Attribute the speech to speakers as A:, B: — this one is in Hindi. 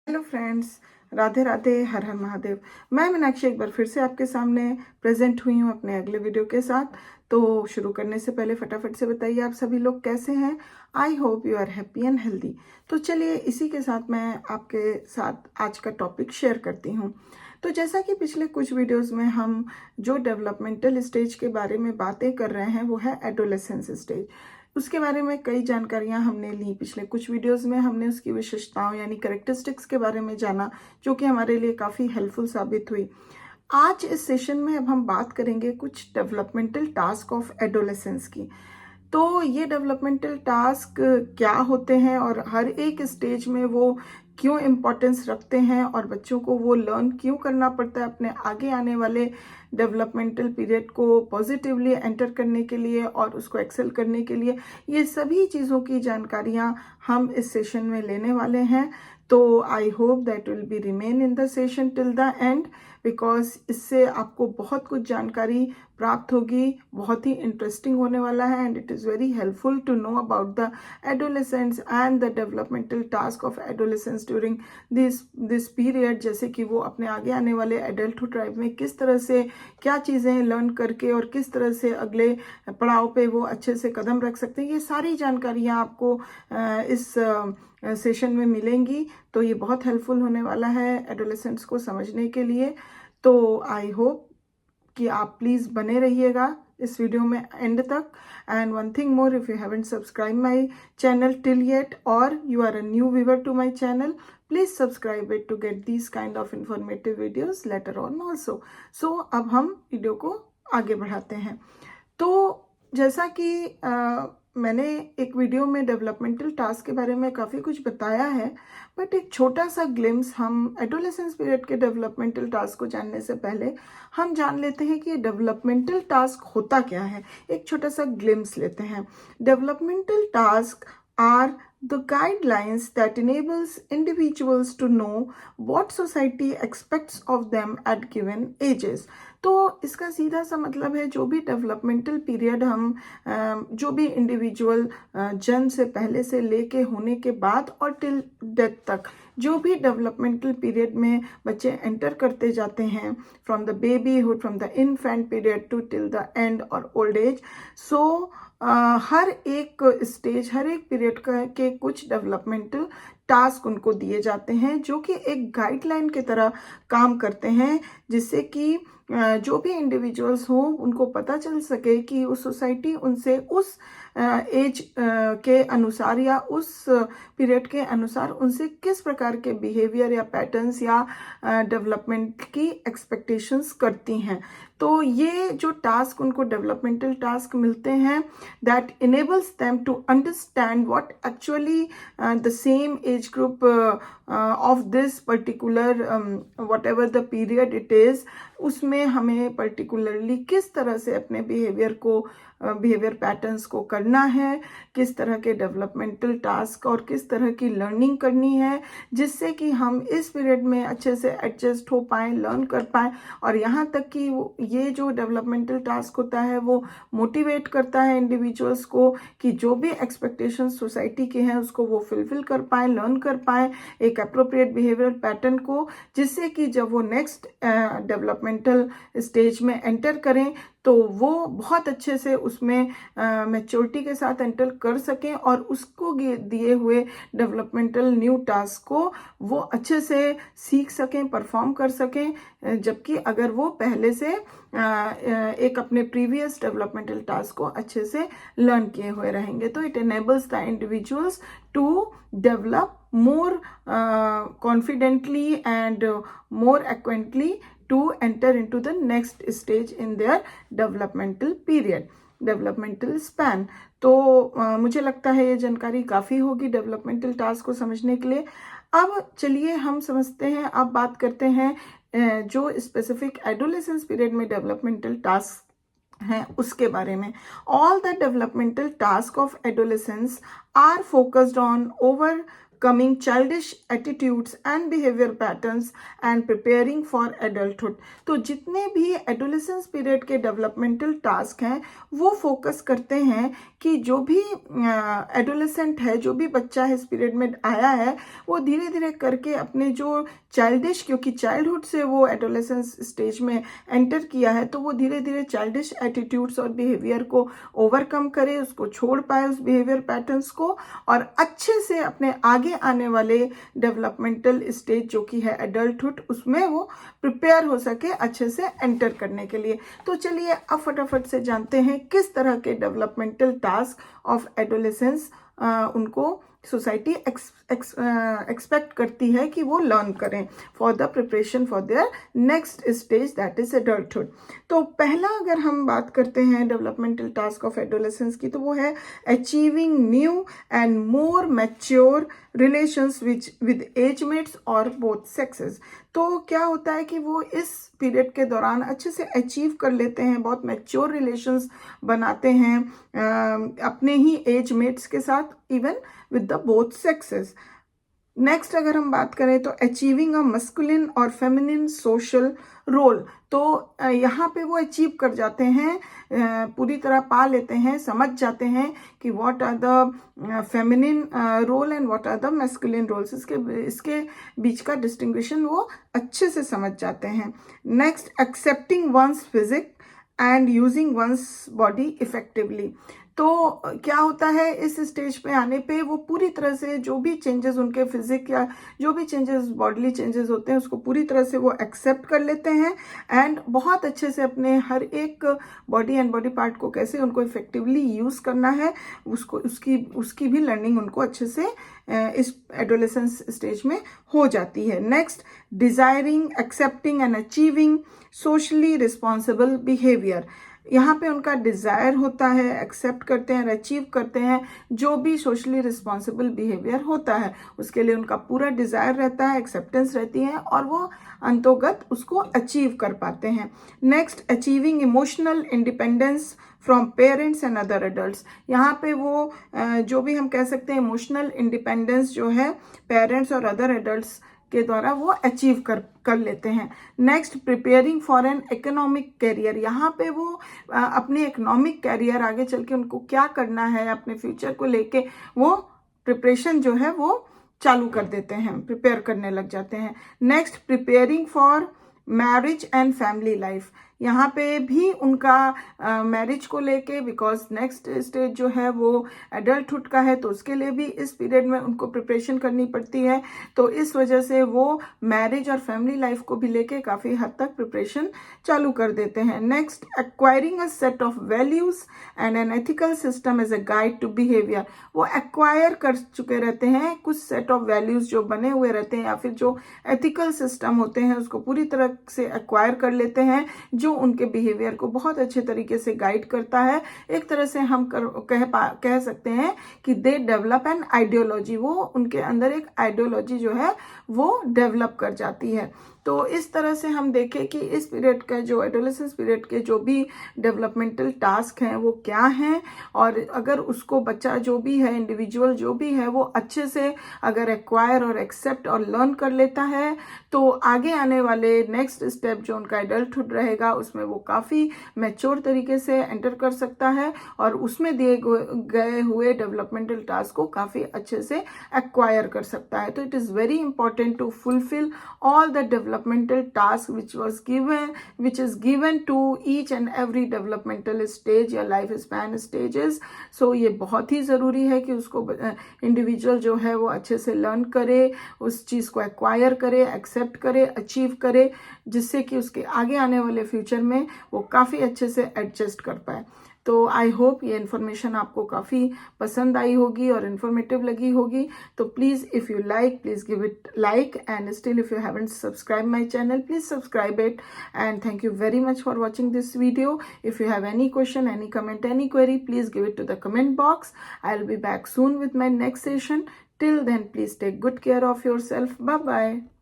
A: हेलो फ्रेंड्स, राधे राधे, हर हर महादेव। मैं मीनाक्षी एक बार फिर से आपके सामने प्रेजेंट हुई हूँ अपने अगले वीडियो के साथ। तो शुरू करने से पहले फटाफट से बताइए आप सभी लोग कैसे हैं। I hope you are happy and healthy. तो चलिए इसी के साथ मैं आपके साथ आज का टॉपिक शेयर करती हूँ। तो जैसा कि पिछले कुछ वीडियोस में हम जो डेवलपमेंटल स्टेज के बारे में बातें कर रहे हैं वो है एडोलेसेंस स्टेज। उसके बारे में कई जानकारियां हमने ली। पिछले कुछ वीडियोस में हमने उसकी विशेषताओं यानी कैरेक्टरिस्टिक्स के बारे में जाना, जो कि हमारे लिए काफ़ी हेल्पफुल साबित हुई। आज इस सेशन में अब हम बात करेंगे कुछ डेवलपमेंटल टास्क ऑफ एडोलेसेंस की। तो ये डेवलपमेंटल टास्क क्या होते हैं और हर एक स्टेज में वो क्यों इम्पोर्टेंस रखते हैं और बच्चों को वो लर्न क्यों करना पड़ता है अपने आगे आने वाले डेवलपमेंटल पीरियड को पॉजिटिवली एंटर करने के लिए और उसको एक्सेल करने के लिए, ये सभी चीज़ों की जानकारियाँ हम इस सेशन में लेने वाले हैं। तो I hope that will be remain in the session till the and, because इससे आपको बहुत कुछ जानकारी प्राप्त होगी। बहुत ही इंटरेस्टिंग होने वाला है and it is very helpful to know about the adolescents and the developmental task of adolescence during this period. जैसे कि वो अपने आगे आने वाले एडल्टहुड लाइफ में किस तरह से क्या चीज़ें लर्न करके और किस तरह से अगले पड़ाव पे वो अच्छे से कदम रख सकते हैं, ये सारी जानकारियाँ आपको इस सेशन में मिलेंगी। तो ये बहुत हेल्पफुल होने वाला है एडोलेसेंट्स को समझने के लिए। तो आई होप कि आप प्लीज़ बने रहिएगा इस वीडियो में एंड तक। And one thing more, if you haven't subscribe my channel till yet or you are a new viewer to my channel, please subscribe it to get these kind of informative videos later on also. So अब हम वीडियो को आगे बढ़ाते हैं। तो जैसा कि मैंने एक वीडियो में डेवलपमेंटल टास्क के बारे में काफ़ी कुछ बताया है, बट एक छोटा सा ग्लिम्स हम एडोलेसेंस पीरियड के डेवलपमेंटल टास्क को जानने से पहले हम जान लेते हैं कि ये डेवलपमेंटल टास्क होता क्या है। एक छोटा सा ग्लिम्स लेते हैं। Developmental task are the guidelines that enables individuals to know what society expects of them at given ages। तो इसका सीधा सा मतलब है जो भी डेवलपमेंटल पीरियड हम जो भी इंडिविजुअल जन्म से पहले से लेके होने के बाद और टिल डेथ तक जो भी डेवलपमेंटल पीरियड में बच्चे एंटर करते जाते हैं, from the babyhood, from the infant period to till the end और ओल्ड एज। सो हर एक स्टेज, हर एक पीरियड के कुछ डेवलपमेंटल टास्क उनको दिए जाते हैं जो कि एक गाइडलाइन की तरह काम करते हैं, जिससे कि जो भी इंडिविजुअल्स हों उनको पता चल सके कि उस सोसाइटी उनसे उस एज के अनुसार या उस पीरियड के अनुसार उनसे किस प्रकार के बिहेवियर या पैटर्न्स या डेवलपमेंट की एक्सपेक्टेशंस करती हैं। तो ये जो टास्क उनको डेवलपमेंटल टास्क मिलते हैं, that enables them to understand what actually the same age group of this particular whatever the period it is, उसमें हमें पर्टिकुलरली किस तरह से अपने बिहेवियर पैटर्न्स को करना है, किस तरह के डेवलपमेंटल टास्क और किस तरह की लर्निंग करनी है, जिससे कि हम इस पीरियड में अच्छे से एडजस्ट हो पाएँ, लर्न कर पाएँ। और यहाँ तक कि ये जो डेवलपमेंटल टास्क होता है वो मोटिवेट करता है इंडिविजुअल्स को कि जो भी एक्सपेक्टेशंस सोसाइटी के हैं उसको वो फुलफिल कर पाएँ, लर्न कर पाएँ एक अप्रोप्रिएट बिहेवियर पैटर्न को, जिससे कि जब वो नेक्स्ट डेवलपमेंटल स्टेज में एंटर करें तो वो बहुत अच्छे से उसमें मैच्योरिटी के साथ एंटर कर सकें और उसको दिए हुए डेवलपमेंटल न्यू टास्क को वो अच्छे से सीख सकें, परफॉर्म कर सकें, जबकि अगर वो पहले से एक अपने प्रीवियस डेवलपमेंटल टास्क को अच्छे से लर्न किए हुए रहेंगे। तो it enables the individuals to develop more confidently and more acquaintly to enter into the next stage in their developmental period, developmental span। तो मुझे लगता है ये जानकारी काफ़ी होगी डेवलपमेंटल टास्क को समझने के लिए। अब चलिए हम समझते हैं, अब बात करते हैं जो स्पेसिफिक एडोलेसेंस पीरियड में डेवलपमेंटल टास्क हैं उसके बारे में। All the developmental task of adolescence are focused on overcoming childish attitudes and behavior patterns and preparing for adulthood। तो जितने भी एडोलेसेंस पीरियड के डेवलपमेंटल टास्क हैं वो फोकस करते हैं कि जो भी एडोलेसेंट है, जो भी बच्चा है इस पीरियड में आया है, वो धीरे धीरे करके अपने जो चाइल्डिश, क्योंकि चाइल्डहुड से वो एडोलेसेंस स्टेज में एंटर किया है, तो वो धीरे धीरे चाइल्डिश एटीट्यूड्स और बिहेवियर को ओवरकम करे, उसको छोड़ पाए उस बिहेवियर पैटर्न्स को, और अच्छे से अपने आगे आने वाले डेवलपमेंटल स्टेज जो कि है एडल्टहुड, उसमें वो प्रिपेयर हो सके अच्छे से एंटर करने के लिए। तो चलिए अब फटाफट से जानते हैं किस तरह के डेवलपमेंटल टास्क ऑफ एडोलेसेंस उनको सोसाइटी एक्सपेक्ट करती है कि वो लर्न करें for the preparation for their next stage that is adulthood. तो पहला अगर हम बात करते हैं डेवलपमेंटल टास्क ऑफ एडोलेसेंस की, तो वो है achieving new and more mature relations with agemates और बोथ सेक्सेस। तो क्या होता है कि वो इस पीरियड के दौरान अच्छे से अचीव कर लेते हैं, बहुत मैच्योर रिलेशंस बनाते हैं अपने ही एजमेट्स के साथ, even with the both sexes. Next अगर हम बात करें तो अचीविंग अ मस्कुलिन और फेमिनिन सोशल रोल, तो यहाँ पे वो अचीव कर जाते हैं, पूरी तरह पा लेते हैं, समझ जाते हैं कि what are the feminine role and what are the masculine roles, इसके बीच का डिस्टिंग्विशन वो अच्छे से समझ जाते हैं। Next accepting one's physique and using one's body effectively. तो क्या होता है इस स्टेज पे आने पे वो पूरी तरह से जो भी चेंजेस उनके फिजिक या जो भी चेंजेस बॉडीली चेंजेस होते हैं उसको पूरी तरह से वो एक्सेप्ट कर लेते हैं एंड बहुत अच्छे से अपने हर एक बॉडी एंड बॉडी पार्ट को कैसे उनको इफेक्टिवली यूज़ करना है उसकी भी लर्निंग उनको अच्छे से इस एडोलेसेंस स्टेज में हो जाती है। Next desiring, accepting and achieving socially responsible behaviour. यहाँ पे उनका डिज़ायर होता है, एक्सेप्ट करते हैं, अचीव करते हैं जो भी सोशली रिस्पॉन्सिबल बिहेवियर होता है, उसके लिए उनका पूरा डिज़ायर रहता है, एक्सेप्टेंस रहती है और वो अंतोगत उसको अचीव कर पाते हैं। Next achieving emotional independence from parents and other adults. यहाँ पे वो जो भी हम कह सकते हैं इमोशनल इंडिपेंडेंस जो है पेरेंट्स और अदर एडल्ट्स के द्वारा वो अचीव कर लेते हैं। Next preparing for an economic career. यहाँ पे वो अपने इकोनॉमिक कैरियर आगे चल के उनको क्या करना है अपने फ्यूचर को लेके वो प्रिपरेशन जो है वो चालू कर देते हैं, प्रिपेयर करने लग जाते हैं। Next preparing for marriage and family life. यहाँ पे भी उनका मैरिज को लेके, बिकॉज नेक्स्ट स्टेज जो है वो एडल्टहुड का है, तो उसके लिए भी इस पीरियड में उनको प्रिपरेशन करनी पड़ती है, तो इस वजह से वो मैरिज और फैमिली लाइफ को भी लेके काफ़ी हद तक प्रिपरेशन चालू कर देते हैं। Next acquiring a set of values and an ethical system as a guide to behaviour. वो एक्वायर कर चुके रहते हैं कुछ सेट ऑफ वैल्यूज जो बने हुए रहते हैं या फिर जो एथिकल सिस्टम होते हैं उसको पूरी तरह से एक्वायर कर लेते हैं जो उनके बिहेवियर को बहुत अच्छे तरीके से गाइड करता है। एक तरह से हम कह सकते हैं कि दे डेवलप एन आइडियोलॉजी। वो उनके अंदर एक आइडियोलॉजी जो है वो डेवलप कर जाती है। तो इस तरह से हम देखें कि इस पीरियड का जो एडोलेसेंस पीरियड के जो भी डेवलपमेंटल टास्क हैं वो क्या हैं, और अगर उसको बच्चा जो भी है, इंडिविजुअल जो भी है, वो अच्छे से अगर एक्वायर और एक्सेप्ट और लर्न कर लेता है तो आगे आने वाले नेक्स्ट स्टेप जो उनका एडल्टहुड रहेगा उसमें वो काफ़ी मैच्योर तरीके से एंटर कर सकता है और उसमें दिए गए हुए डेवलपमेंटल टास्क को काफ़ी अच्छे से एक्वायर कर सकता है। तो it is very important to fulfil all the developmental task which is given to each and every developmental stage या life span stages। so ये बहुत ही ज़रूरी है कि उसको इंडिविजुअल जो है वो अच्छे से लर्न करे, उस चीज़ को एक्वायर करे, एक्सेप्ट करे, अचीव करे, जिससे कि उसके आगे आने वाले फ्यूचर में वो काफ़ी अच्छे से एडजस्ट कर पाए। तो आई होप ये इन्फॉर्मेशन आपको काफ़ी पसंद आई होगी और इन्फॉर्मेटिव लगी होगी। तो please if you like, please give it like, and still if you haven't subscribe my channel, please subscribe it, and thank you very much for watching this video. If you have any question, any comment, any query, please give it to the comment box. I'll be back soon with my next session. Till then, please take good care of yourself. Bye bye.